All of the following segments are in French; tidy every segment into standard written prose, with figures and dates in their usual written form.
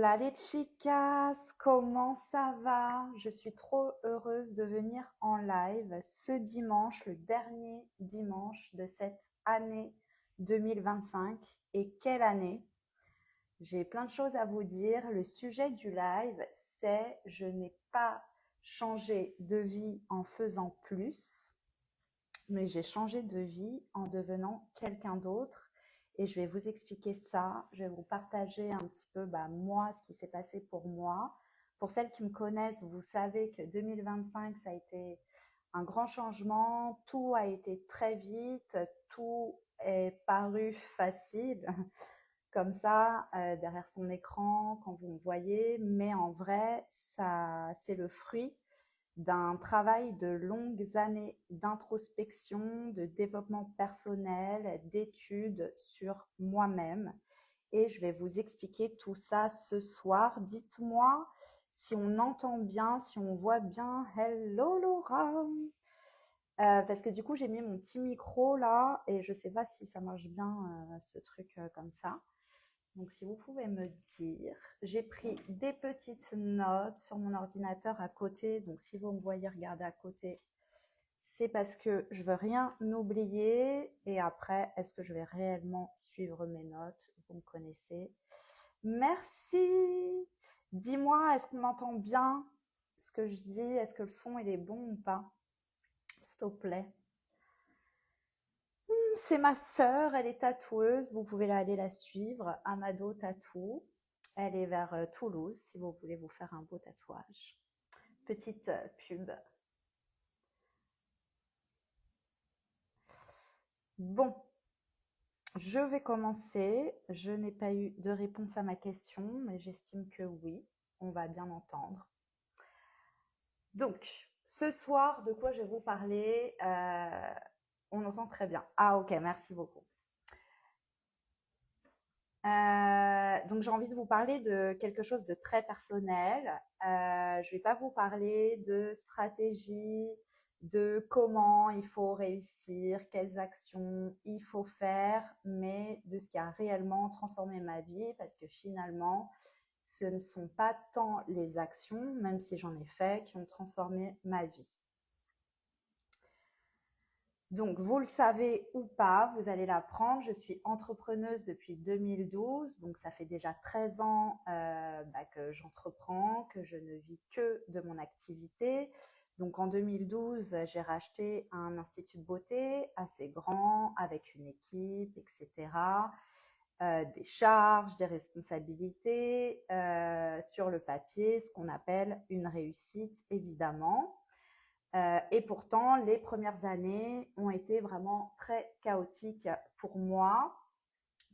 Hola les chicas, comment ça va? Je suis trop heureuse de venir en live ce dimanche, le dernier dimanche de cette année 2025. Et quelle année! J'ai plein de choses à vous dire. Le sujet du live, c'est je n'ai pas changé de vie en faisant plus, mais j'ai changé de vie en devenant quelqu'un d'autre. Et je vais vous expliquer ça. Je vais vous partager un petit peu, moi, ce qui s'est passé pour moi. Pour celles qui me connaissent, vous savez que 2025, ça a été un grand changement. Tout a été très vite. Tout est paru facile, comme ça, derrière son écran, quand vous me voyez. Mais en vrai, ça, c'est le fruit d'un travail de longues années d'introspection, de développement personnel, d'études sur moi-même. Et je vais vous expliquer tout ça ce soir. Dites-moi si on entend bien, si on voit bien. Hello Laura. Parce que du coup, j'ai mis mon petit micro là et je sais pas si ça marche bien ce truc comme ça. Donc, si vous pouvez me dire, j'ai pris des petites notes sur mon ordinateur à côté. Donc, si vous me voyez regarder à côté, c'est parce que je veux rien oublier. Et après, est-ce que je vais réellement suivre mes notes? Vous me connaissez. Merci. Dis-moi, est-ce qu'on entend bien ce que je dis? Est-ce que le son, il est bon ou pas? S'il te plaît. C'est ma sœur, elle est tatoueuse, vous pouvez aller la suivre, Amado Tattoo. Elle est vers Toulouse, si vous voulez vous faire un beau tatouage. Petite pub. Bon, je vais commencer. Je n'ai pas eu de réponse à ma question, mais j'estime que oui, on va bien entendre. Donc, ce soir, de quoi je vais vous parler On entend très bien. Ah ok, merci beaucoup. Donc j'ai envie de vous parler de quelque chose de très personnel. Je vais pas vous parler de stratégie, de comment il faut réussir, quelles actions il faut faire, mais de ce qui a réellement transformé ma vie, parce que finalement, ce ne sont pas tant les actions, même si j'en ai fait, qui ont transformé ma vie. Donc, vous le savez ou pas, vous allez l'apprendre. Je suis entrepreneuse depuis 2012, donc ça fait déjà 13 ans que j'entreprends, que je ne vis que de mon activité. Donc, en 2012, j'ai racheté un institut de beauté assez grand, avec une équipe, etc. Des charges, des responsabilités, sur le papier, ce qu'on appelle une réussite, évidemment. Et pourtant, les premières années ont été vraiment très chaotiques pour moi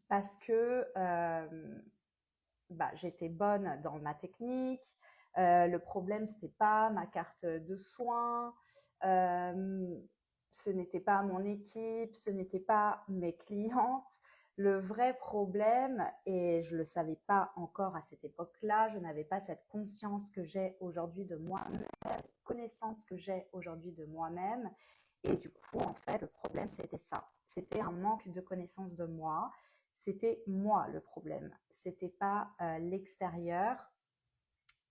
parce que j'étais bonne dans ma technique. Le problème, c'était pas ma carte de soins, ce n'était pas mon équipe, ce n'était pas mes clientes. Le vrai problème, et je le savais pas encore à cette époque-là, je n'avais pas cette conscience que j'ai aujourd'hui de moi-même, cette connaissance que j'ai aujourd'hui de moi-même. Et du coup, en fait, le problème, c'était ça. C'était un manque de connaissance de moi. C'était moi le problème. C'était pas l'extérieur.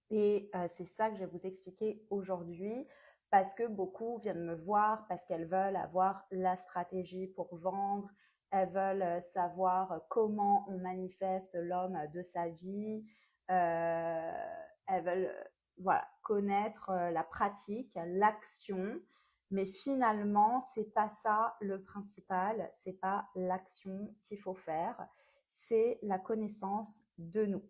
Et c'est ça que je vais vous expliquer aujourd'hui parce que beaucoup viennent me voir parce qu'elles veulent avoir la stratégie pour vendre. Elles veulent savoir comment on manifeste l'homme de sa vie. Elles veulent voilà, connaître la pratique, l'action. Mais finalement, c'est pas ça le principal. C'est pas l'action qu'il faut faire. C'est la connaissance de nous.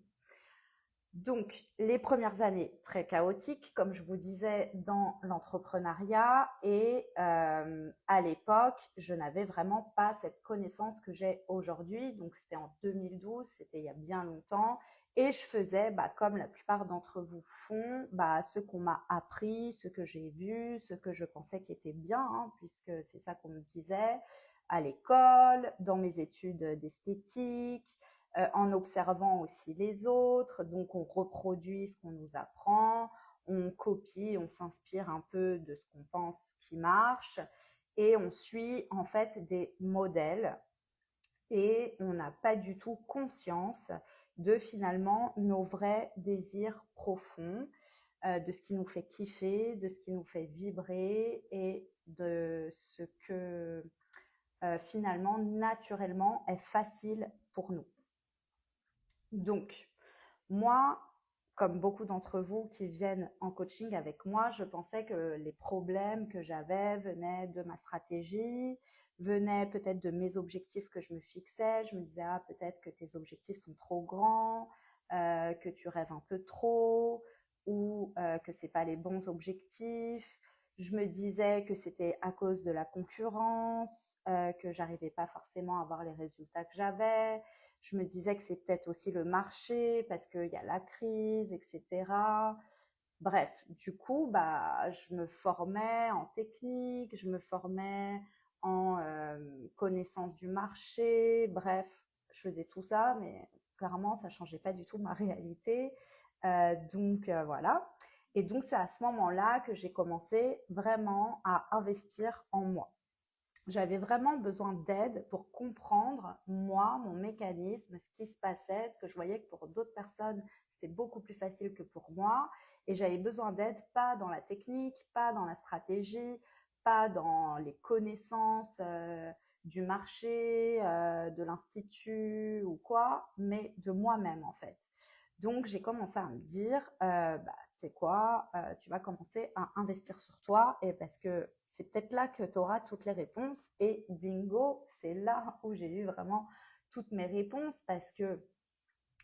Donc, les premières années très chaotiques, comme je vous disais, dans l'entrepreneuriat. Et à l'époque, je n'avais vraiment pas cette connaissance que j'ai aujourd'hui. Donc, c'était en 2012, c'était il y a bien longtemps. Et je faisais, comme la plupart d'entre vous font, ce qu'on m'a appris, ce que j'ai vu, ce que je pensais qui était bien, hein, puisque c'est ça qu'on me disait à l'école, dans mes études d'esthétique, en observant aussi les autres. Donc, on reproduit ce qu'on nous apprend, on copie, on s'inspire un peu de ce qu'on pense qui marche et on suit en fait des modèles et on n'a pas du tout conscience de finalement nos vrais désirs profonds, de ce qui nous fait kiffer, de ce qui nous fait vibrer et de ce que finalement, naturellement, est facile pour nous. Donc, moi, comme beaucoup d'entre vous qui viennent en coaching avec moi, je pensais que les problèmes que j'avais venaient de ma stratégie, venaient peut-être de mes objectifs que je me fixais. Je me disais, ah, peut-être que tes objectifs sont trop grands, que tu rêves un peu trop, ou que c'est pas les bons objectifs. Je me disais que c'était à cause de la concurrence, que j'arrivais pas forcément à avoir les résultats que j'avais. Je me disais que c'est peut-être aussi le marché parce qu'il y a la crise, etc. Bref, du coup, bah, je me formais en technique, je me formais en connaissance du marché. Bref, je faisais tout ça, mais clairement, ça changeait pas du tout ma réalité. Donc voilà. Et donc, c'est à ce moment-là que j'ai commencé vraiment à investir en moi. J'avais vraiment besoin d'aide pour comprendre, moi, mon mécanisme, ce qui se passait, ce que je voyais que pour d'autres personnes, c'était beaucoup plus facile que pour moi. Et j'avais besoin d'aide, pas dans la technique, pas dans la stratégie, pas dans les connaissances du marché, de l'institut ou quoi, mais de moi-même en fait. Donc, j'ai commencé à me dire, bah, tu sais quoi, tu vas commencer à investir sur toi et parce que c'est peut-être là que tu auras toutes les réponses. Et bingo, c'est là où j'ai eu vraiment toutes mes réponses parce que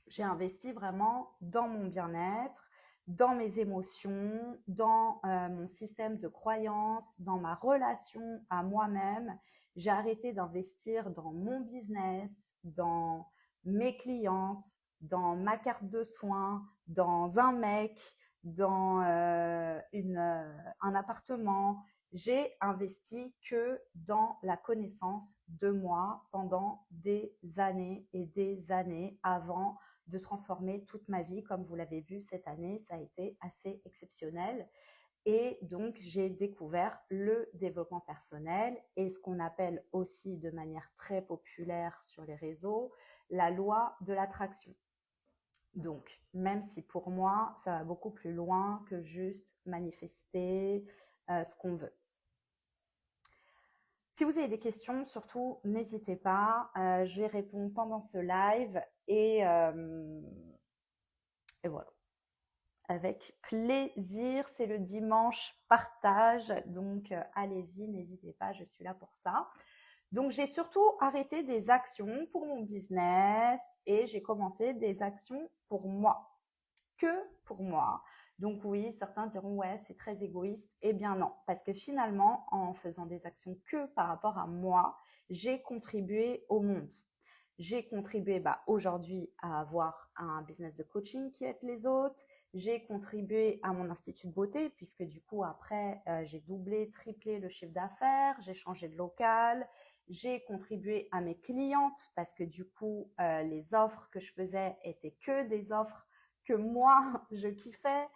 j'ai investi vraiment dans mon bien-être, dans mes émotions, dans mon système de croyances, dans ma relation à moi-même. J'ai arrêté d'investir dans mon business, dans mes clientes, dans ma carte de soins, dans un mec, dans un appartement. J'ai investi que dans la connaissance de moi pendant des années et des années avant de transformer toute ma vie. Comme vous l'avez vu cette année, ça a été assez exceptionnel. Et donc, j'ai découvert le développement personnel et ce qu'on appelle aussi de manière très populaire sur les réseaux, la loi de l'attraction. Donc, même si pour moi, ça va beaucoup plus loin que juste manifester ce qu'on veut. Si vous avez des questions, surtout, n'hésitez pas. Je vais répondre pendant ce live et voilà. Avec plaisir, c'est le dimanche partage, donc allez-y, n'hésitez pas, je suis là pour ça. Donc j'ai surtout arrêté des actions pour mon business et j'ai commencé des actions pour moi, que pour moi. Donc oui, certains diront ouais, c'est très égoïste. Eh bien non, parce que finalement, en faisant des actions que par rapport à moi, j'ai contribué au monde. J'ai contribué aujourd'hui à avoir un business de coaching qui aide les autres. J'ai contribué à mon institut de beauté puisque du coup après j'ai doublé, triplé le chiffre d'affaires, j'ai changé de local. J'ai contribué à mes clientes parce que du coup les offres que je faisais étaient que des offres que moi je kiffais.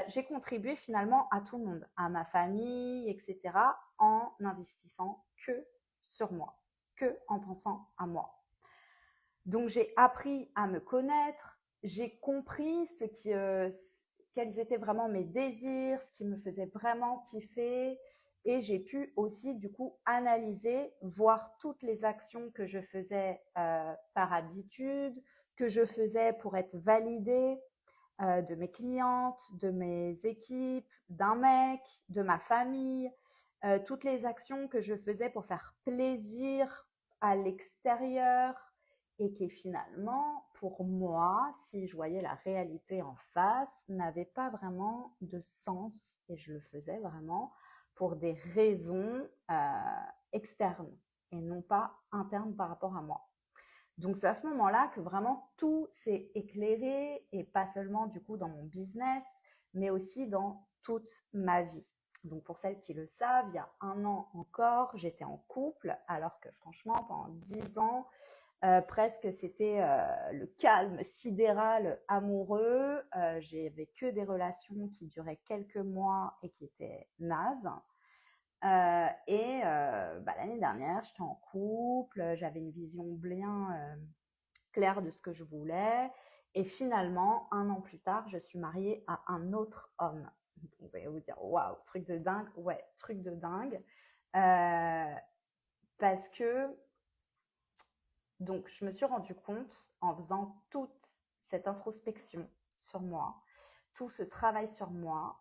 J'ai contribué finalement à tout le monde, à ma famille, etc. en n'investissant que sur moi, que en pensant à moi. Donc, j'ai appris à me connaître, j'ai compris quels étaient vraiment mes désirs, ce qui me faisait vraiment kiffer. Et j'ai pu aussi, du coup, analyser, voir toutes les actions que je faisais par habitude, que je faisais pour être validée de mes clientes, de mes équipes, d'un mec, de ma famille, toutes les actions que je faisais pour faire plaisir à l'extérieur et qui finalement, pour moi, si je voyais la réalité en face, n'avaient pas vraiment de sens et je le faisais vraiment pour des raisons externes et non pas internes par rapport à moi. Donc, c'est à ce moment-là que vraiment tout s'est éclairé et pas seulement du coup dans mon business, mais aussi dans toute ma vie. Donc, pour celles qui le savent, il y a 1 an encore, j'étais en couple, alors que franchement, pendant 10 ans, presque c'était le calme sidéral amoureux. J'avais que des relations qui duraient quelques mois et qui étaient nazes. L'année dernière, j'étais en couple, j'avais une vision bien clair de ce que je voulais. Et finalement, 1 an plus tard, je suis mariée à un autre homme. Vous allez vous dire, waouh, truc de dingue. Ouais, truc de dingue. Parce que, donc, je me suis rendu compte en faisant toute cette introspection sur moi, tout ce travail sur moi,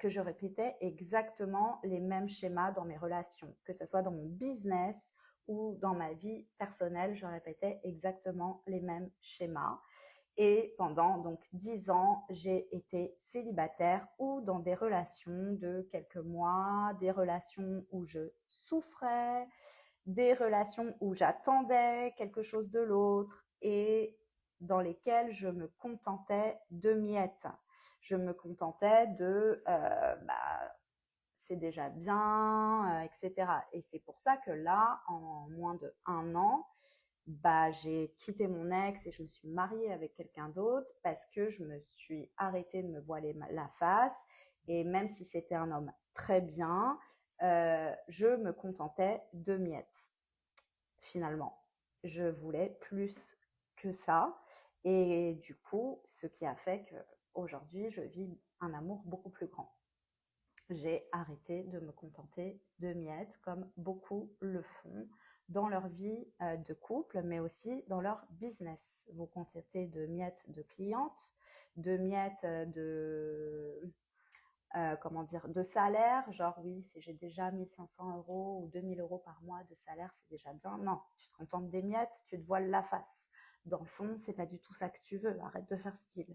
que je répétais exactement les mêmes schémas dans mes relations, que ce soit dans mon business ou dans ma vie personnelle, je répétais exactement les mêmes schémas. Et pendant donc 10 ans, j'ai été célibataire ou dans des relations de quelques mois, des relations où je souffrais, des relations où j'attendais quelque chose de l'autre et dans lesquelles je me contentais de miettes. Je me contentais de c'est déjà bien, etc. Et c'est pour ça que là, en moins d'1 an, j'ai quitté mon ex et je me suis mariée avec quelqu'un d'autre parce que je me suis arrêtée de me voiler la face. Et même si c'était un homme très bien, je me contentais de miettes. Finalement, je voulais plus que ça. Et du coup, ce qui a fait qu'aujourd'hui, je vis un amour beaucoup plus grand. J'ai arrêté de me contenter de miettes comme beaucoup le font dans leur vie de couple, mais aussi dans leur business. Vous contentez de miettes de clientes, de miettes de salaire, genre oui, si j'ai déjà 1500 euros ou 2000 euros par mois de salaire, c'est déjà bien. Non, tu te contentes des miettes, tu te voiles la face. Dans le fond, c'est pas du tout ça que tu veux, arrête de faire style.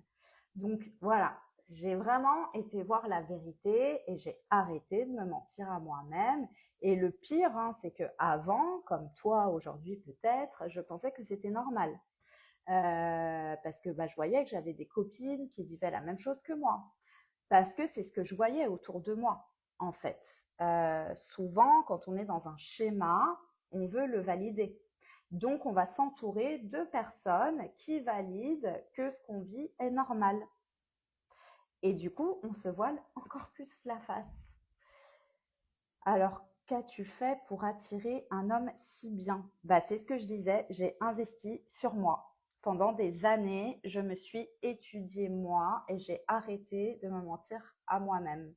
Donc voilà, j'ai vraiment été voir la vérité et j'ai arrêté de me mentir à moi-même. Et le pire, c'est que avant, comme toi aujourd'hui peut-être, je pensais que c'était normal. Parce que je voyais que j'avais des copines qui vivaient la même chose que moi. Parce que c'est ce que je voyais autour de moi, en fait. Souvent, quand on est dans un schéma, on veut le valider. Donc, on va s'entourer de personnes qui valident que ce qu'on vit est normal. Et du coup, on se voile encore plus la face. Alors, qu'as-tu fait pour attirer un homme si bien? C'est ce que je disais, j'ai investi sur moi. Pendant des années, je me suis étudiée moi et j'ai arrêté de me mentir à moi-même.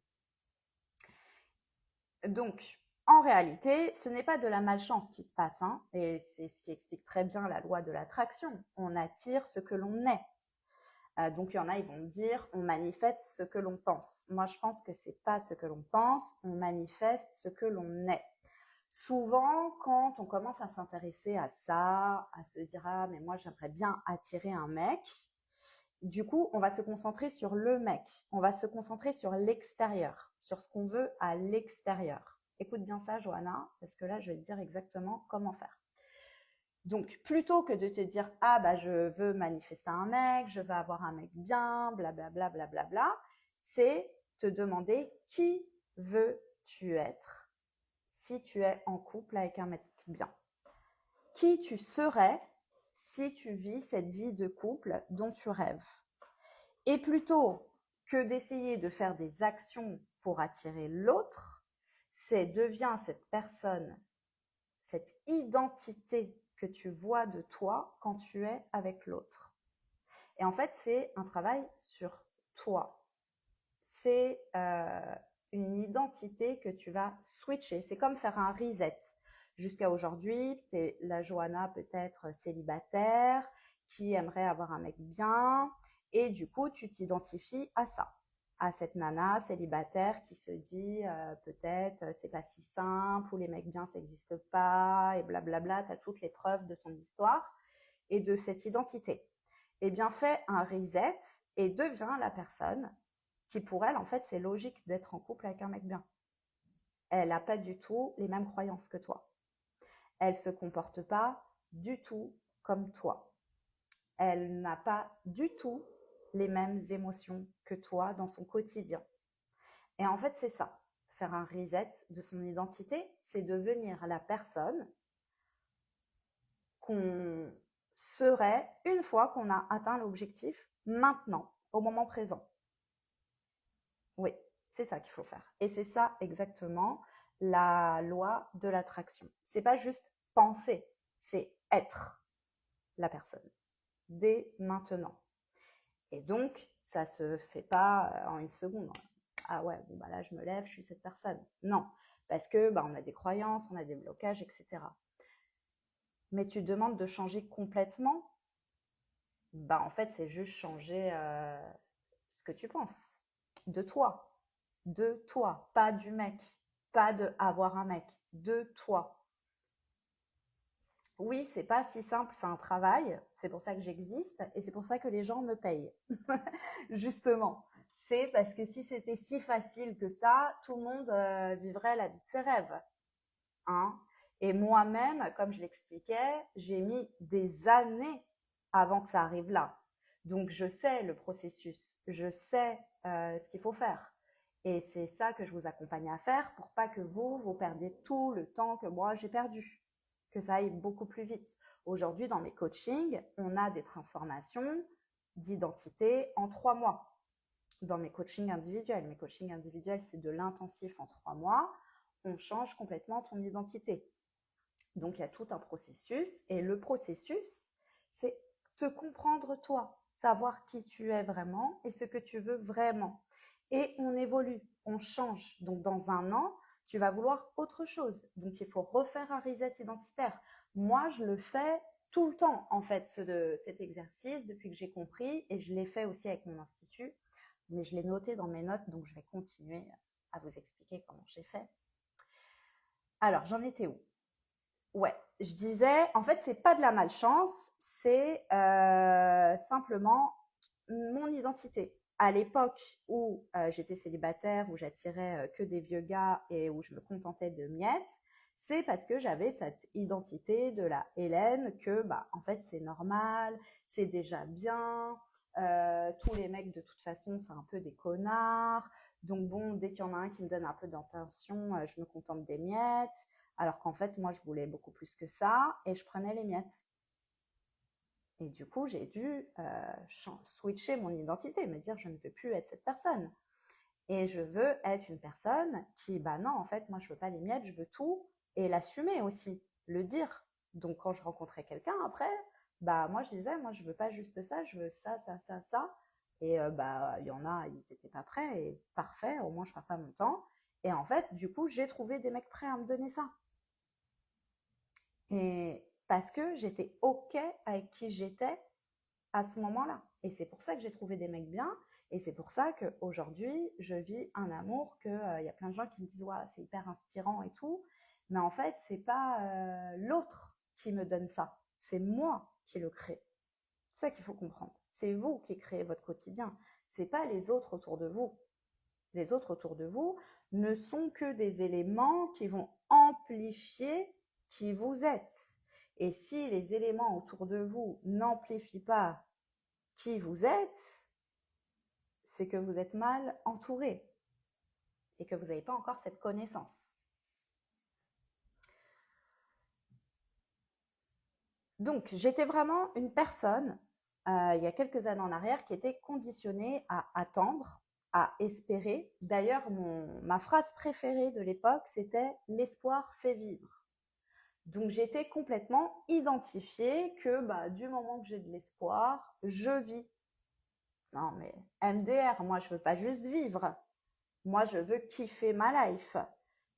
Donc, en réalité, ce n'est pas de la malchance qui se passe, et c'est ce qui explique très bien la loi de l'attraction. On attire ce que l'on est. Donc, il y en a, ils vont me dire, on manifeste ce que l'on pense. Moi, je pense que c'est pas ce que l'on pense, on manifeste ce que l'on est. Souvent, quand on commence à s'intéresser à ça, à se dire, ah, mais moi, j'aimerais bien attirer un mec, du coup, on va se concentrer sur le mec. On va se concentrer sur l'extérieur, sur ce qu'on veut à l'extérieur. Écoute bien ça, Johanna, parce que là, je vais te dire exactement comment faire. Donc, plutôt que de te dire, je veux manifester un mec, je veux avoir un mec bien, blablabla, blablabla, c'est te demander qui veux-tu être si tu es en couple avec un mec bien. Qui tu serais si tu vis cette vie de couple dont tu rêves. Et plutôt que d'essayer de faire des actions pour attirer l'autre, c'est deviens cette personne, cette identité que tu vois de toi quand tu es avec l'autre. Et en fait, c'est un travail sur toi. C'est une identité que tu vas switcher. C'est comme faire un reset. Jusqu'à aujourd'hui, tu es la Johanna peut-être célibataire, qui aimerait avoir un mec bien, et du coup, tu t'identifies à ça, à cette nana célibataire qui se dit peut-être c'est pas si simple, ou les mecs bien ça n'existe pas, et blablabla, tu as toutes les preuves de ton histoire et de cette identité. Eh bien, fais un reset et deviens la personne qui, pour elle, en fait, c'est logique d'être en couple avec un mec bien. Elle n'a pas du tout les mêmes croyances que toi. Elle se comporte pas du tout comme toi. Elle n'a pas du tout les mêmes émotions que toi dans son quotidien. Et en fait, c'est ça. Faire un reset de son identité, c'est devenir la personne qu'on serait une fois qu'on a atteint l'objectif, maintenant, au moment présent. Oui, c'est ça qu'il faut faire. Et c'est ça exactement la loi de l'attraction. C'est pas juste penser, c'est être la personne. dès maintenant. Et donc, ça se fait pas en une seconde. Ah ouais, bon bah là je me lève, je suis cette personne. Non, parce que bah, on a des croyances, on a des blocages, etc. Mais tu demandes de changer complètement, bah en fait c'est juste changer ce que tu penses de toi, pas du mec, pas de avoir un mec, de toi. Oui, c'est pas si simple, c'est un travail, c'est pour ça que j'existe et c'est pour ça que les gens me payent. Justement, c'est parce que si c'était si facile que ça, tout le monde vivrait la vie de ses rêves, hein. Et moi-même, comme je l'expliquais, j'ai mis des années avant que ça arrive là. Donc je sais le processus, je sais ce qu'il faut faire. Et c'est ça que je vous accompagne à faire pour pas que vous perdiez tout le temps que moi j'ai perdu, que ça aille beaucoup plus vite. Aujourd'hui, dans mes coachings, on a des transformations d'identité en 3 mois. Dans mes coachings individuels, c'est de l'intensif en 3 mois. On change complètement ton identité. Donc, il y a tout un processus. Et le processus, c'est te comprendre toi, savoir qui tu es vraiment et ce que tu veux vraiment. Et on évolue, on change. Donc, dans un an, tu vas vouloir autre chose. Donc, il faut refaire un reset identitaire. Moi, je le fais tout le temps, en fait, cet exercice, depuis que j'ai compris. Et je l'ai fait aussi avec mon institut. Mais je l'ai noté dans mes notes, donc je vais continuer à vous expliquer comment j'ai fait. Alors, j'en étais où? Ouais, je disais, en fait, c'est pas de la malchance, c'est simplement mon identité. À l'époque où j'étais célibataire, où j'attirais que des vieux gars et où je me contentais de miettes, c'est parce que j'avais cette identité de la Hélène que, bah, en fait, c'est normal, c'est déjà bien. Tous les mecs, de toute façon, c'est un peu des connards. Donc bon, dès qu'il y en a un qui me donne un peu d'attention, je me contente des miettes. Alors qu'en fait, moi, je voulais beaucoup plus que ça et je prenais les miettes. Et du coup, j'ai dû switcher mon identité, me dire je ne veux plus être cette personne. Et je veux être une personne qui, bah non, en fait, moi, je veux pas les miettes, je veux tout et l'assumer aussi, le dire. Donc, quand je rencontrais quelqu'un après, bah moi, je disais, moi, je veux pas juste ça, je veux ça, ça, ça, ça. Et bah, il y en a, ils étaient pas prêts et parfait, au moins, je perds pas mon temps. Et en fait, du coup, j'ai trouvé des mecs prêts à me donner ça. Et parce que j'étais OK avec qui j'étais à ce moment-là. Et c'est pour ça que j'ai trouvé des mecs bien. Et c'est pour ça qu'aujourd'hui, je vis un amour que y a plein de gens qui me disent ouais, c'est hyper inspirant et tout. Mais en fait, c'est pas l'autre qui me donne ça. C'est moi qui le crée. C'est ça qu'il faut comprendre. C'est vous qui créez votre quotidien. C'est pas les autres autour de vous. Les autres autour de vous ne sont que des éléments qui vont amplifier qui vous êtes. Et si les éléments autour de vous n'amplifient pas qui vous êtes, c'est que vous êtes mal entouré et que vous n'avez pas encore cette connaissance. Donc, j'étais vraiment une personne, il y a quelques années en arrière, qui était conditionnée à attendre, à espérer. D'ailleurs, ma phrase préférée de l'époque, c'était « l'espoir fait vivre ». Donc, j'étais complètement identifiée que bah, du moment que j'ai de l'espoir, je vis. Non, mais MDR, moi, je veux pas juste vivre. Moi, je veux kiffer ma life.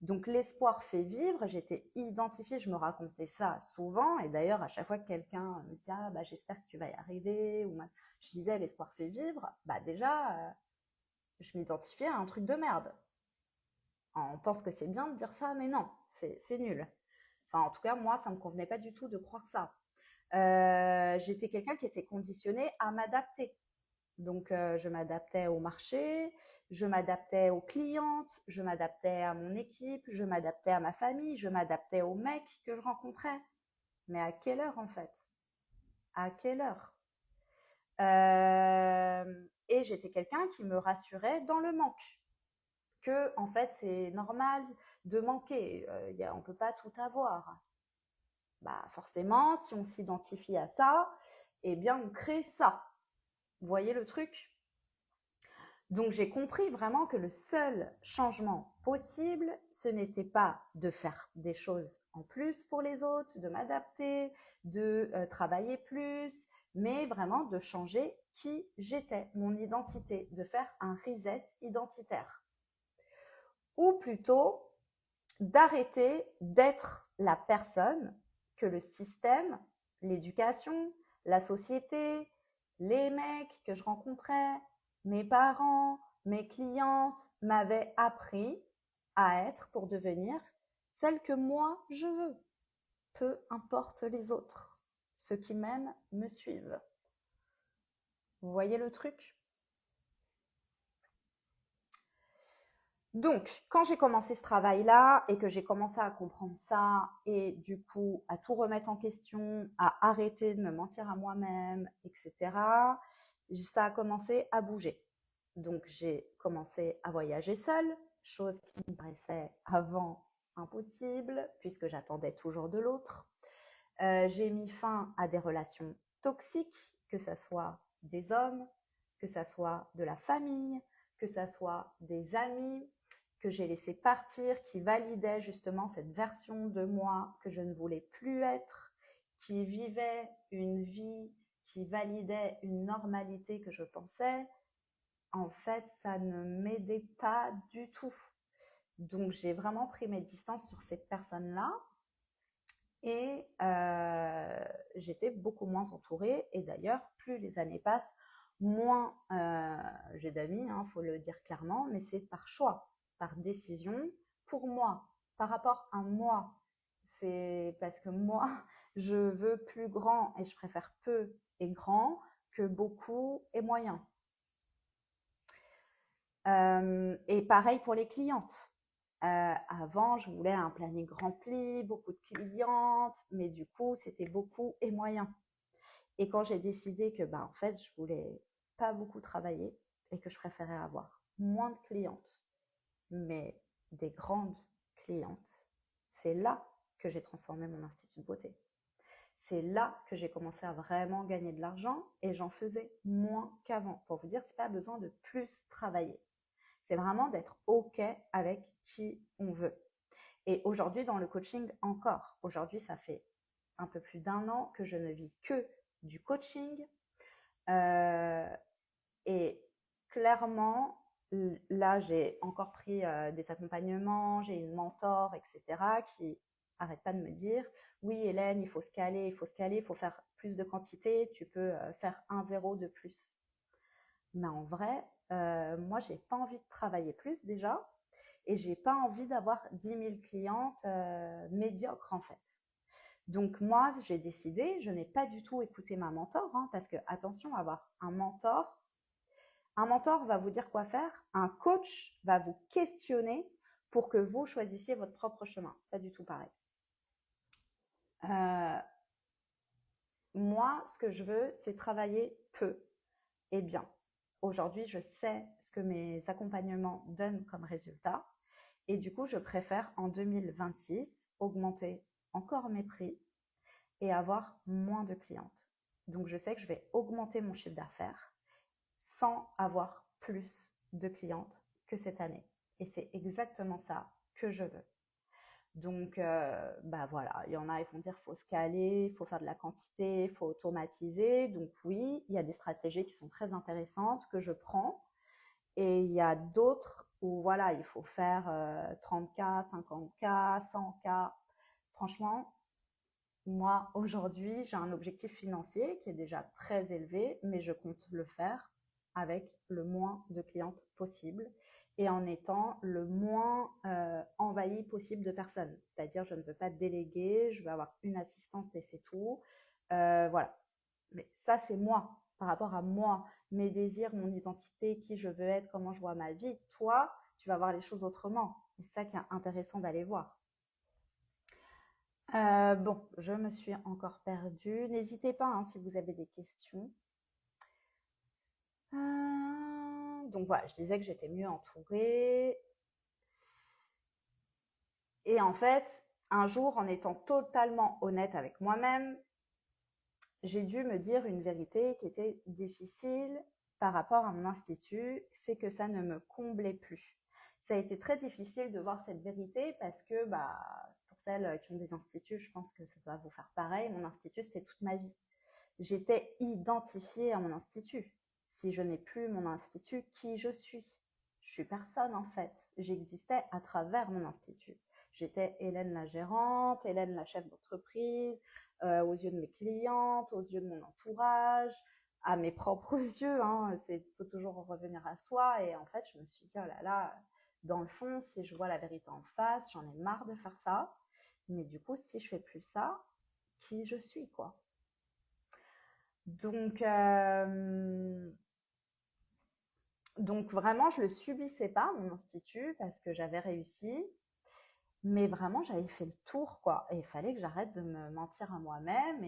Donc, l'espoir fait vivre. J'étais identifiée, je me racontais ça souvent. Et d'ailleurs, à chaque fois que quelqu'un me dit ah, bah, j'espère que tu vas y arriver, ou je disais l'espoir fait vivre, bah, déjà, je m'identifiais à un truc de merde. On pense que c'est bien de dire ça, mais non, c'est nul. Enfin, en tout cas, moi, ça me convenait pas du tout de croire ça. J'étais quelqu'un qui était conditionné à m'adapter. Donc, je m'adaptais au marché, je m'adaptais aux clientes, je m'adaptais à mon équipe, je m'adaptais à ma famille, je m'adaptais aux mecs que je rencontrais. Mais à quelle heure en fait? À quelle heure? Et j'étais quelqu'un qui me rassurait dans le manque. Que en fait c'est normal de manquer, on ne peut pas tout avoir. Bah forcément, si on s'identifie à ça, eh bien on crée ça. Vous voyez le truc? Donc j'ai compris vraiment que le seul changement possible, ce n'était pas de faire des choses en plus pour les autres, de m'adapter, de travailler plus, mais vraiment de changer qui j'étais, mon identité, de faire un reset identitaire. Ou plutôt d'arrêter d'être la personne que le système, l'éducation, la société, les mecs que je rencontrais, mes parents, mes clientes m'avaient appris à être pour devenir celle que moi je veux. Peu importe les autres, ceux qui m'aiment me suivent. Vous voyez le truc? Donc, quand j'ai commencé ce travail-là et que j'ai commencé à comprendre ça et du coup à tout remettre en question, à arrêter de me mentir à moi-même, etc., ça a commencé à bouger. Donc, j'ai commencé à voyager seule, chose qui me paraissait avant impossible puisque j'attendais toujours de l'autre. J'ai mis fin à des relations toxiques, que ce soit des hommes, que ce soit de la famille, que ce soit des amis, que j'ai laissé partir, qui validaient justement cette version de moi que je ne voulais plus être, qui vivait une vie, qui validait une normalité que je pensais. En fait, ça ne m'aidait pas du tout. Donc, j'ai vraiment pris mes distances sur cette personne-là et j'étais beaucoup moins entourée. Et d'ailleurs, plus les années passent, moins j'ai d'amis, faut le dire clairement, mais c'est par choix, par décision, pour moi, par rapport à moi. C'est parce que moi, je veux plus grand et je préfère peu et grand que beaucoup et moyen. Et pareil pour les clientes. Avant, je voulais un planning rempli, beaucoup de clientes, mais du coup, c'était beaucoup et moyen. Et quand j'ai décidé que, en fait, je voulais pas beaucoup travailler et que je préférais avoir moins de clientes, mais des grandes clientes, c'est là que j'ai transformé mon institut de beauté. C'est là que j'ai commencé à vraiment gagner de l'argent et j'en faisais moins qu'avant. Pour vous dire, c'est pas besoin de plus travailler. C'est vraiment d'être OK avec qui on veut. Et aujourd'hui, dans le coaching, encore. Aujourd'hui, ça fait un peu plus d'1 an que je ne vis que du coaching. Et clairement, là, j'ai encore pris des accompagnements, j'ai une mentor, etc., qui arrête pas de me dire, oui, Hélène, il faut se caler, il faut se caler, il faut faire plus de quantité, tu peux faire 1-0 de plus. Mais en vrai, moi, j'ai pas envie de travailler plus déjà et j'ai pas envie d'avoir 10 000 clientes médiocres en fait. Donc moi, j'ai décidé, je n'ai pas du tout écouté ma mentor parce que attention, avoir un mentor va vous dire quoi faire, un coach va vous questionner pour que vous choisissiez votre propre chemin. C'est pas du tout pareil. Moi, ce que je veux, c'est travailler peu et bien. Aujourd'hui, je sais ce que mes accompagnements donnent comme résultat. Et du coup, je préfère en 2026 augmenter encore mes prix et avoir moins de clientes. Donc, je sais que je vais augmenter mon chiffre d'affaires sans avoir plus de clientes que cette année. Et c'est exactement ça que je veux. Donc, voilà, il y en a, ils vont dire faut se caler, il faut faire de la quantité, il faut automatiser. Donc oui, il y a des stratégies qui sont très intéressantes que je prends. Et il y a d'autres où voilà, il faut faire 30K, 50K, 100K. Franchement, moi, aujourd'hui, j'ai un objectif financier qui est déjà très élevé, mais je compte le faire avec le moins de clientes possible et en étant le moins envahi possible de personnes. C'est-à-dire, je ne veux pas déléguer, je veux avoir une assistante et c'est tout. Voilà. Mais ça, c'est moi, par rapport à moi, mes désirs, mon identité, qui je veux être, comment je vois ma vie. Toi, tu vas voir les choses autrement. C'est ça qui est intéressant d'aller voir. Bon, je me suis encore perdue. N'hésitez pas si vous avez des questions. Donc voilà, je disais que j'étais mieux entourée. Et en fait, un jour, en étant totalement honnête avec moi-même, j'ai dû me dire une vérité qui était difficile par rapport à mon institut, c'est que ça ne me comblait plus. Ça a été très difficile de voir cette vérité parce que pour celles qui ont des instituts, je pense que ça doit vous faire pareil. Mon institut, c'était toute ma vie. j'étais identifiée à mon institut. Si je n'ai plus mon institut, qui je suis? Je suis personne en fait. J'existais à travers mon institut. J'étais Hélène la gérante, Hélène la chef d'entreprise, aux yeux de mes clientes, aux yeux de mon entourage, à mes propres yeux. Il faut toujours revenir à soi. Et en fait, je me suis dit, oh là là, dans le fond, si je vois la vérité en face, j'en ai marre de faire ça. Mais du coup, si je fais plus ça, qui je suis, quoi. Donc vraiment, je le subissais pas, mon institut, parce que j'avais réussi. Mais vraiment, j'avais fait le tour, quoi. Et il fallait que j'arrête de me mentir à moi-même.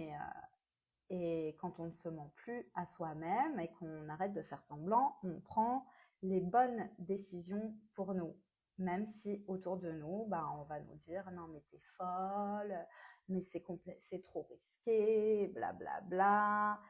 Et quand on ne se ment plus à soi-même et qu'on arrête de faire semblant, on prend les bonnes décisions pour nous. Même si autour de nous, on va nous dire non mais t'es folle, mais c'est trop risqué, blablabla. Bla, bla.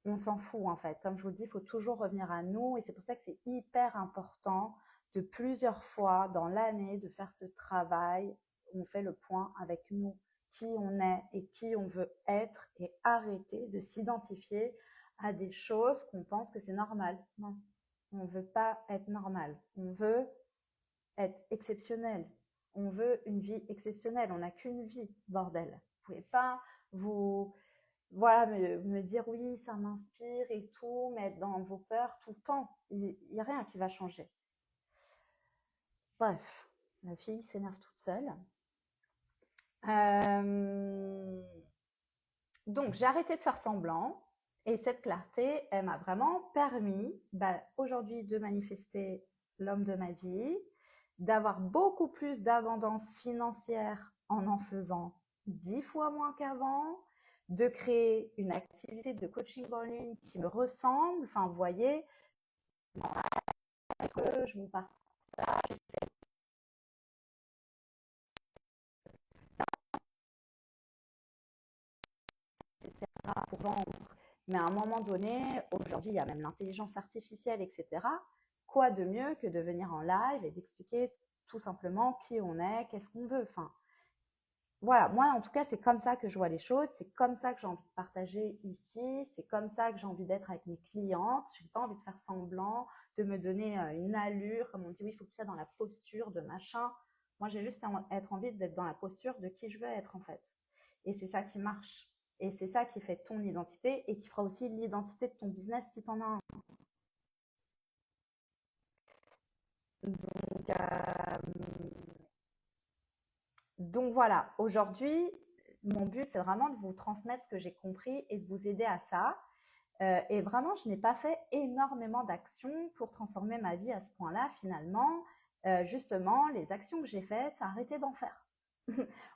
On s'en fout en fait. Comme je vous le dis, il faut toujours revenir à nous et c'est pour ça que c'est hyper important de plusieurs fois dans l'année de faire ce travail. On fait le point avec nous, qui on est et qui on veut être et arrêter de s'identifier à des choses qu'on pense que c'est normal. Non, on ne veut pas être normal. On veut être exceptionnel. On veut une vie exceptionnelle. On n'a qu'une vie, bordel. Vous pouvez pas me dire oui, ça m'inspire et tout, mais être dans vos peurs tout le temps. Il n'y a rien qui va changer. Bref, la fille s'énerve toute seule. Donc, j'ai arrêté de faire semblant et cette clarté, elle m'a vraiment permis aujourd'hui de manifester l'homme de ma vie, d'avoir beaucoup plus d'abondance financière en faisant 10 fois moins qu'avant, de créer une activité de coaching en ligne qui me ressemble. Enfin, vous voyez, je vous partage pour vendre. Mais à un moment donné, aujourd'hui, il y a même l'intelligence artificielle, etc. Quoi de mieux que de venir en live et d'expliquer tout simplement qui on est, qu'est-ce qu'on veut. Enfin, voilà, moi en tout cas, c'est comme ça que je vois les choses, c'est comme ça que j'ai envie de partager ici, c'est comme ça que j'ai envie d'être avec mes clientes. Je n'ai pas envie de faire semblant, de me donner une allure, comme on dit, oui, il faut que tu sois dans la posture de machin. Moi, j'ai juste envie d'être dans la posture de qui je veux être en fait. Et c'est ça qui marche. Et c'est ça qui fait ton identité et qui fera aussi l'identité de ton business si tu en as un. Donc, donc voilà, aujourd'hui, mon but, c'est vraiment de vous transmettre ce que j'ai compris et de vous aider à ça. Et vraiment, je n'ai pas fait énormément d'actions pour transformer ma vie à ce point-là. Finalement, justement, les actions que j'ai faites, ça a arrêté d'en faire.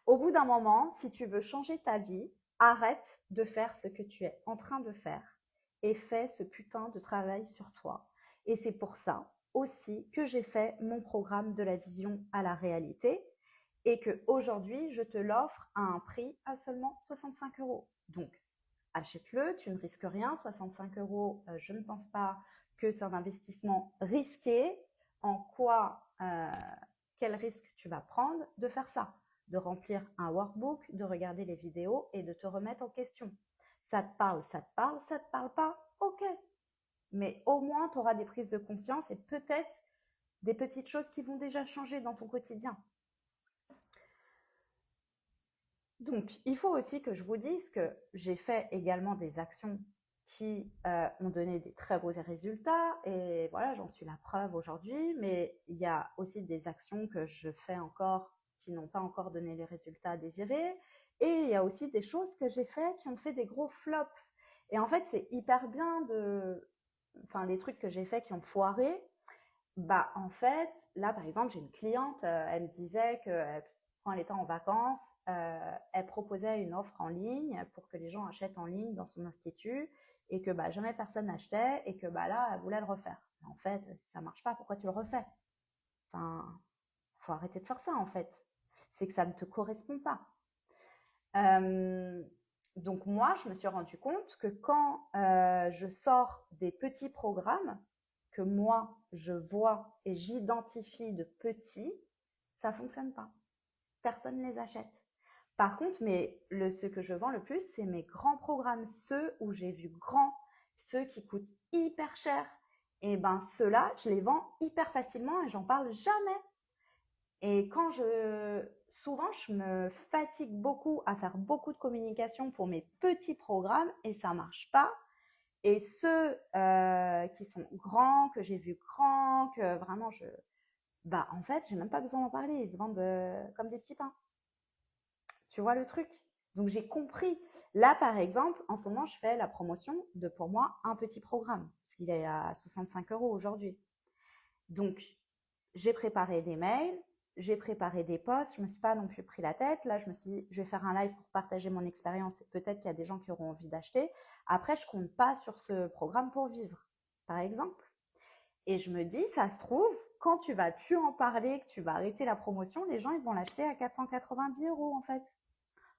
Au bout d'un moment, si tu veux changer ta vie, arrête de faire ce que tu es en train de faire et fais ce putain de travail sur toi. Et c'est pour ça aussi que j'ai fait mon programme de la vision à la réalité et que aujourd'hui, je te l'offre à un prix à seulement 65 €. Donc, achète-le, tu ne risques rien. 65 €, je ne pense pas que c'est un investissement risqué. En quoi, quel risque tu vas prendre de faire ça? De remplir un workbook, de regarder les vidéos et de te remettre en question. Ça te parle, ça te parle, ça te parle pas, ok. Mais au moins, tu auras des prises de conscience et peut-être des petites choses qui vont déjà changer dans ton quotidien. Donc, il faut aussi que je vous dise que j'ai fait également des actions qui ont donné des très beaux résultats et voilà, j'en suis la preuve aujourd'hui, mais il y a aussi des actions que je fais encore qui n'ont pas encore donné les résultats désirés et il y a aussi des choses que j'ai fait qui ont fait des gros flops. Et en fait, c'est hyper bien enfin, les trucs que j'ai fait qui ont foiré, en fait, là, par exemple, j'ai une cliente, elle me disait que quand elle était en vacances, elle proposait une offre en ligne pour que les gens achètent en ligne dans son institut et que jamais personne n'achetait et que là, elle voulait le refaire. En fait, ça marche pas, pourquoi tu le refais? Enfin, faut arrêter de faire ça, en fait. C'est que ça ne te correspond pas. Donc moi, je me suis rendu compte que quand je sors des petits programmes que moi, je vois et j'identifie de petits, ça fonctionne pas. Personne ne les achète. Par contre, ce que je vends le plus, c'est mes grands programmes, ceux où j'ai vu grand, ceux qui coûtent hyper cher. Et ben ceux-là, je les vends hyper facilement et j'en parle jamais. Et souvent, je me fatigue beaucoup à faire beaucoup de communication pour mes petits programmes et ça marche pas. Et ceux qui sont grands, que j'ai vu grands, que vraiment bah en fait, j'ai même pas besoin d'en parler. Ils se vendent comme des petits pains. Tu vois le truc? Donc j'ai compris. Là, par exemple, en ce moment, je fais la promotion de, pour moi, un petit programme, parce qu'il est à 65 € aujourd'hui. Donc, j'ai préparé des mails, j'ai préparé des posts, je me suis pas non plus pris la tête. Là, je me suis dit, je vais faire un live pour partager mon expérience. Peut-être qu'il y a des gens qui auront envie d'acheter. Après, je compte pas sur ce programme pour vivre, par exemple. Et je me dis, ça se trouve, quand tu vas plus en parler, que tu vas arrêter la promotion, les gens, ils vont l'acheter à 490 € en fait.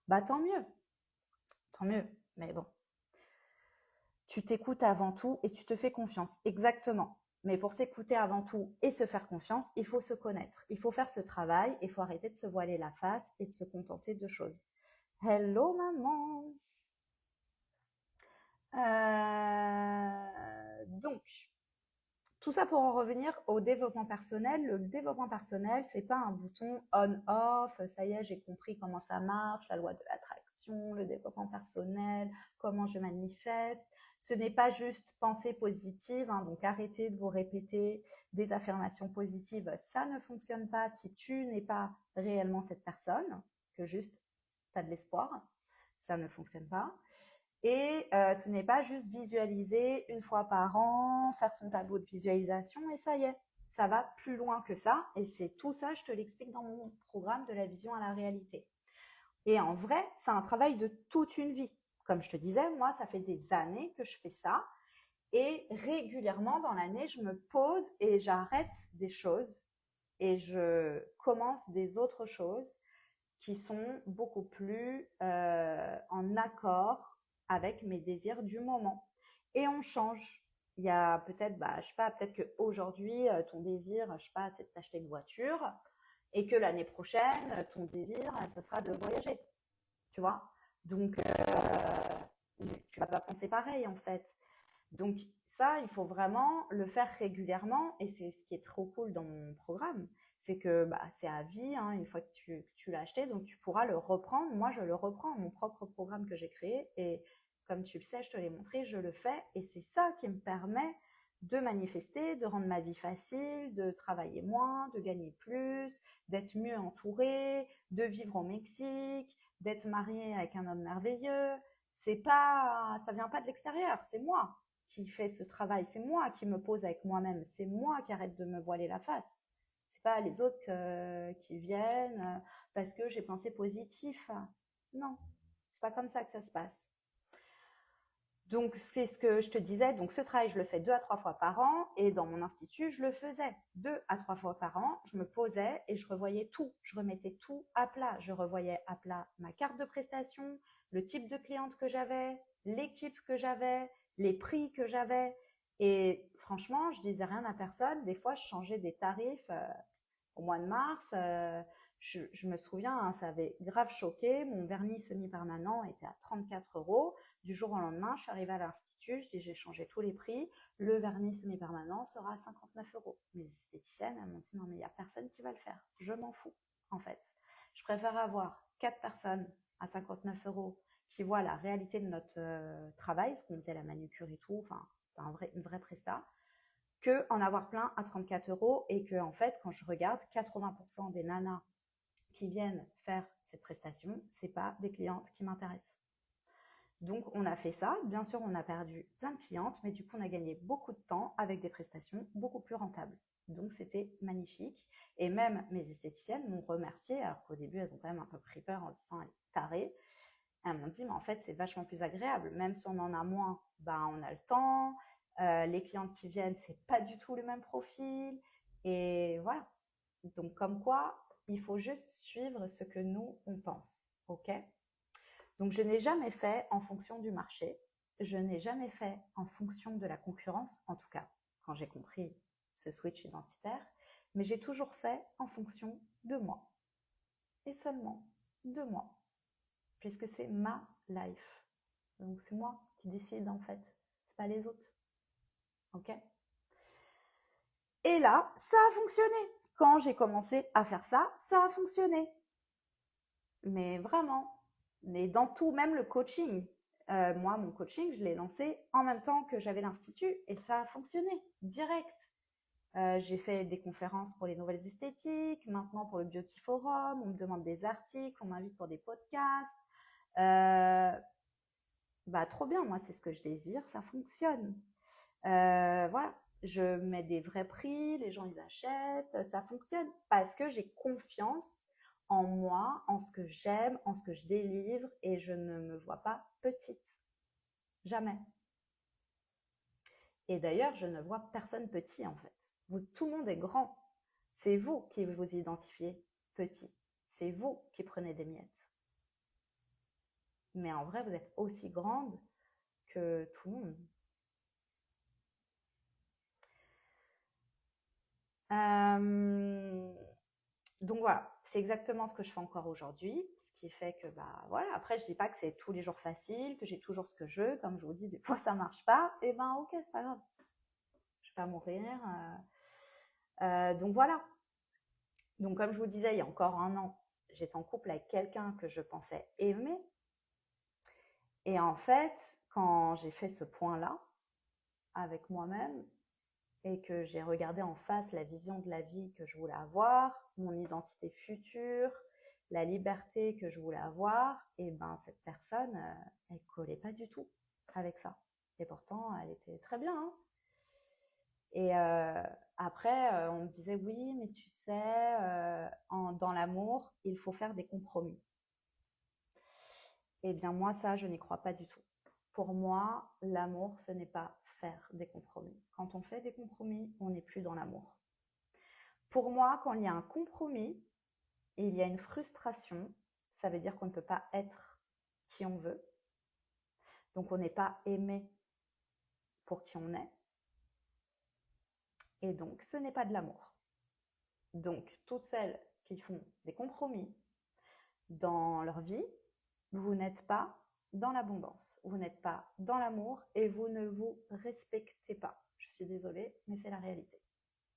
Bah tant mieux, tant mieux. Mais bon, tu t'écoutes avant tout et tu te fais confiance. Exactement. Mais pour s'écouter avant tout et se faire confiance, il faut se connaître. Il faut faire ce travail. Il faut arrêter de se voiler la face et de se contenter de choses. Hello maman. Donc, tout ça pour en revenir au développement personnel. Le développement personnel, c'est pas un bouton on/off. Ça y est, j'ai compris comment ça marche, la loi de l'attraction, le développement personnel, comment je manifeste. Ce n'est pas juste pensée positive, hein, donc arrêtez de vous répéter des affirmations positives. Ça ne fonctionne pas si tu n'es pas réellement cette personne, que juste tu as de l'espoir. Ça ne fonctionne pas. Et ce n'est pas juste visualiser une fois par an, faire son tableau de visualisation et ça y est. Ça va plus loin que ça et c'est tout ça, je te l'explique dans mon programme de la vision à la réalité. Et en vrai, c'est un travail de toute une vie. Comme je te disais, moi, ça fait des années que je fais ça et régulièrement dans l'année, je me pose et j'arrête des choses et je commence des autres choses qui sont beaucoup plus en accord avec mes désirs du moment. Et on change. Il y a peut-être, bah, je sais pas, peut-être qu'aujourd'hui, ton désir, je sais pas, c'est de t'acheter une voiture et que l'année prochaine, ton désir, ça sera de voyager. Tu vois? Donc, tu vas pas penser pareil en fait. Donc ça, il faut vraiment le faire régulièrement et c'est ce qui est trop cool dans mon programme, c'est que bah, c'est à vie, hein, une fois que tu l'as acheté, donc tu pourras le reprendre. Moi, je le reprends, mon propre programme que j'ai créé et comme tu le sais, je te l'ai montré, je le fais et c'est ça qui me permet de manifester, de rendre ma vie facile, de travailler moins, de gagner plus, d'être mieux entourée, de vivre au Mexique, d'être mariée avec un homme merveilleux. C'est pas, ça vient pas de l'extérieur, c'est moi qui fait ce travail, c'est moi qui me pose avec moi-même, c'est moi qui arrête de me voiler la face. C'est pas les autres qui viennent parce que j'ai pensé positif. Non, c'est pas comme ça que ça se passe. Donc c'est ce que je te disais. Donc ce travail, je le fais 2 à 3 fois par an et dans mon institut, je le faisais 2 à 3 fois par an. Je me posais et je revoyais tout. Je remettais tout à plat. Je revoyais à plat ma carte de prestation, le type de cliente que j'avais, l'équipe que j'avais, les prix que j'avais. Et franchement, je disais rien à personne. Des fois, je changeais des tarifs au mois de mars. Je me souviens, hein, ça avait grave choqué. Mon vernis semi-permanent était à 34 €. Du jour au lendemain, je suis arrivée à l'institut, je dis j'ai changé tous les prix. Le vernis semi-permanent sera à 59 €. Mes esthéticiennes, elles m'ont dit non mais il n'y a personne qui va le faire. Je m'en fous en fait. Je préfère avoir 4 personnes à 59 € qui voient la réalité de notre travail, ce qu'on faisait la manucure et tout. Enfin, c'est une vraie presta que en avoir plein à 34 € et que en fait, quand je regarde, 80% des nanas qui viennent faire cette prestation, c'est pas des clientes qui m'intéressent. Donc on a fait ça. Bien sûr, on a perdu plein de clientes, mais du coup, on a gagné beaucoup de temps avec des prestations beaucoup plus rentables. Donc c'était magnifique. Et même mes esthéticiennes m'ont remercié, alors qu'au début, elles ont quand même un peu pris peur en disant elle est tarée. Elles m'ont dit, mais en fait, c'est vachement plus agréable. Même si on en a moins, ben, on a le temps. Les clientes qui viennent, c'est pas du tout le même profil. Et voilà. Donc, comme quoi, il faut juste suivre ce que nous, on pense. OK? Donc, je n'ai jamais fait en fonction du marché. Je n'ai jamais fait en fonction de la concurrence, en tout cas, quand j'ai compris ce switch identitaire. Mais j'ai toujours fait en fonction de moi. Et seulement de moi. puisque c'est ma life. Donc c'est moi qui décide en fait, c'est pas les autres. Ok? Et là, ça a fonctionné. Quand j'ai commencé à faire ça, ça a fonctionné. Mais vraiment, mais dans tout, même le coaching. Moi, mon coaching, je l'ai lancé en même temps que j'avais l'institut et ça a fonctionné direct. J'ai fait des conférences pour les nouvelles esthétiques, maintenant pour le Beauty Forum, on me demande des articles, on m'invite pour des podcasts. Bah trop bien, moi c'est ce que je désire, ça fonctionne. Voilà, je mets des vrais prix, les gens ils achètent, ça fonctionne parce que j'ai confiance en moi, en ce que j'aime, en ce que je délivre et je ne me vois pas petite. Jamais. Et d'ailleurs, je ne vois personne petit en fait. Tout le monde est grand. C'est vous qui vous identifiez petit. C'est vous qui prenez des miettes. Mais en vrai, vous êtes aussi grande que tout le monde. Donc voilà, c'est exactement ce que je fais encore aujourd'hui, ce qui fait que bah voilà. Après, je dis pas que c'est tous les jours facile, que j'ai toujours ce que je veux. Comme je vous dis, des fois ça marche pas. Et ben ok, c'est pas grave. Je vais pas mourir. Donc voilà. Donc comme je vous disais, il y a encore un an, j'étais en couple avec quelqu'un que je pensais aimer. Et en fait, quand j'ai fait ce point-là avec moi-même, et que j'ai regardé en face la vision de la vie que je voulais avoir, mon identité future, la liberté que je voulais avoir, et ben cette personne, elle collait pas du tout avec ça. Et pourtant, elle était très bien. Hein. Et après, on me disait oui, mais tu sais, dans l'amour, il faut faire des compromis. Eh bien moi, ça, je n'y crois pas du tout. Pour moi, l'amour, ce n'est pas faire des compromis. Quand on fait des compromis, on n'est plus dans l'amour. Pour moi, quand il y a un compromis et il y a une frustration, ça veut dire qu'on ne peut pas être qui on veut. Donc on n'est pas aimé pour qui on est. Et donc ce n'est pas de l'amour. Donc toutes celles qui font des compromis dans leur vie, vous n'êtes pas dans l'abondance, vous n'êtes pas dans l'amour et vous ne vous respectez pas. Je suis désolée, mais c'est la réalité.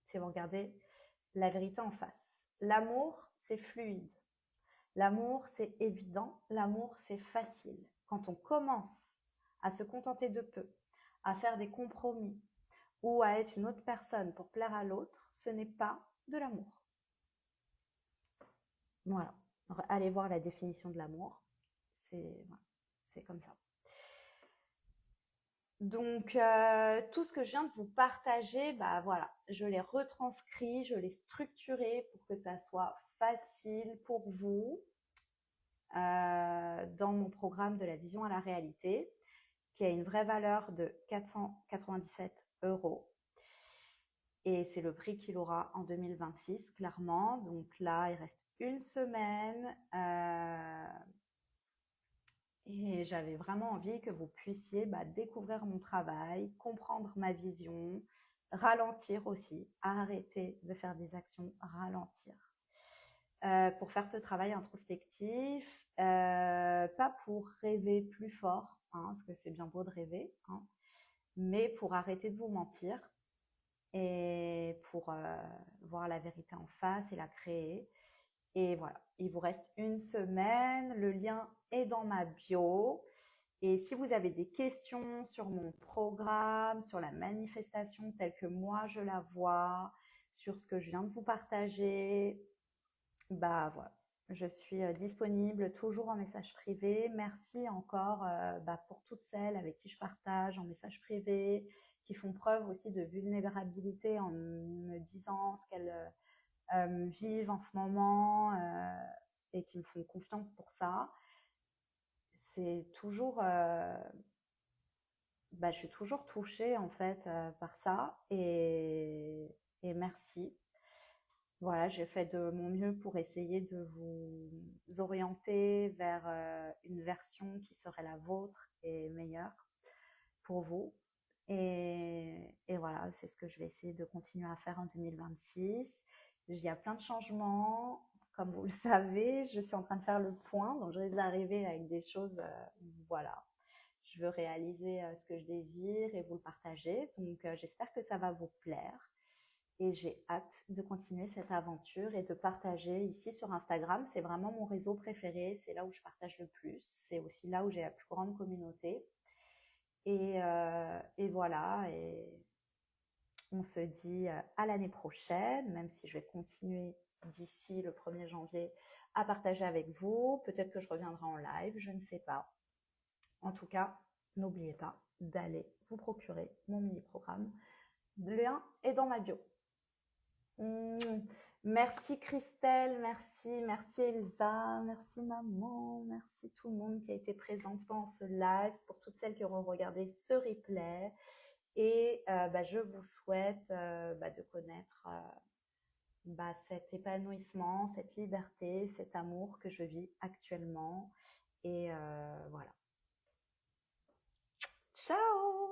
Si vous regardez la vérité en face. L'amour, c'est fluide. L'amour, c'est évident. L'amour, c'est facile. Quand on commence à se contenter de peu, à faire des compromis ou à être une autre personne pour plaire à l'autre, ce n'est pas de l'amour. Voilà. Allez voir la définition de l'amour. C'est comme ça. Donc, tout ce que je viens de vous partager, bah voilà, je l'ai retranscrit, je l'ai structuré pour que ça soit facile pour vous dans mon programme de la vision à la réalité, qui a une vraie valeur de 497 €. Et c'est le prix qu'il aura en 2026, clairement. Donc là, il reste une semaine. Et j'avais vraiment envie que vous puissiez découvrir mon travail, comprendre ma vision, ralentir aussi, arrêter de faire des actions, ralentir. Pour faire ce travail introspectif, pas pour rêver plus fort, hein, parce que c'est bien beau de rêver, hein, mais pour arrêter de vous mentir et pour voir la vérité en face et la créer. Et voilà, il vous reste une semaine. Le lien est dans ma bio. Et si vous avez des questions sur mon programme, sur la manifestation telle que moi je la vois, sur ce que je viens de vous partager, bah voilà, je suis disponible toujours en message privé. Merci encore pour toutes celles avec qui je partage en message privé, qui font preuve aussi de vulnérabilité en me disant ce qu'elles vivent en ce moment et qui me font confiance pour ça. C'est toujours, je suis toujours touchée en fait par ça et merci. Voilà, j'ai fait de mon mieux pour essayer de vous orienter vers une version qui serait la vôtre et meilleure pour vous. Et voilà, c'est ce que je vais essayer de continuer à faire en 2026. Il y a plein de changements. comme vous le savez, je suis en train de faire le point, donc je risque d'arriver avec des choses, voilà. Je veux réaliser ce que je désire et vous le partager. Donc, j'espère que ça va vous plaire. Et j'ai hâte de continuer cette aventure et de partager ici sur Instagram. C'est vraiment mon réseau préféré. C'est là où je partage le plus. C'est aussi là où j'ai la plus grande communauté. Et voilà. Et on se dit à l'année prochaine, même si je vais continuer d'ici le 1er janvier à partager avec vous. Peut-être que je reviendrai en live, je ne sais pas. En tout cas, n'oubliez pas d'aller vous procurer mon mini-programme. Le lien est dans ma bio. Merci Christelle, merci Elsa, merci maman, merci tout le monde qui a été présent pendant ce live, pour toutes celles qui auront regardé ce replay. Et je vous souhaite de connaître cet épanouissement, cette liberté, cet amour que je vis actuellement. Et voilà. Ciao!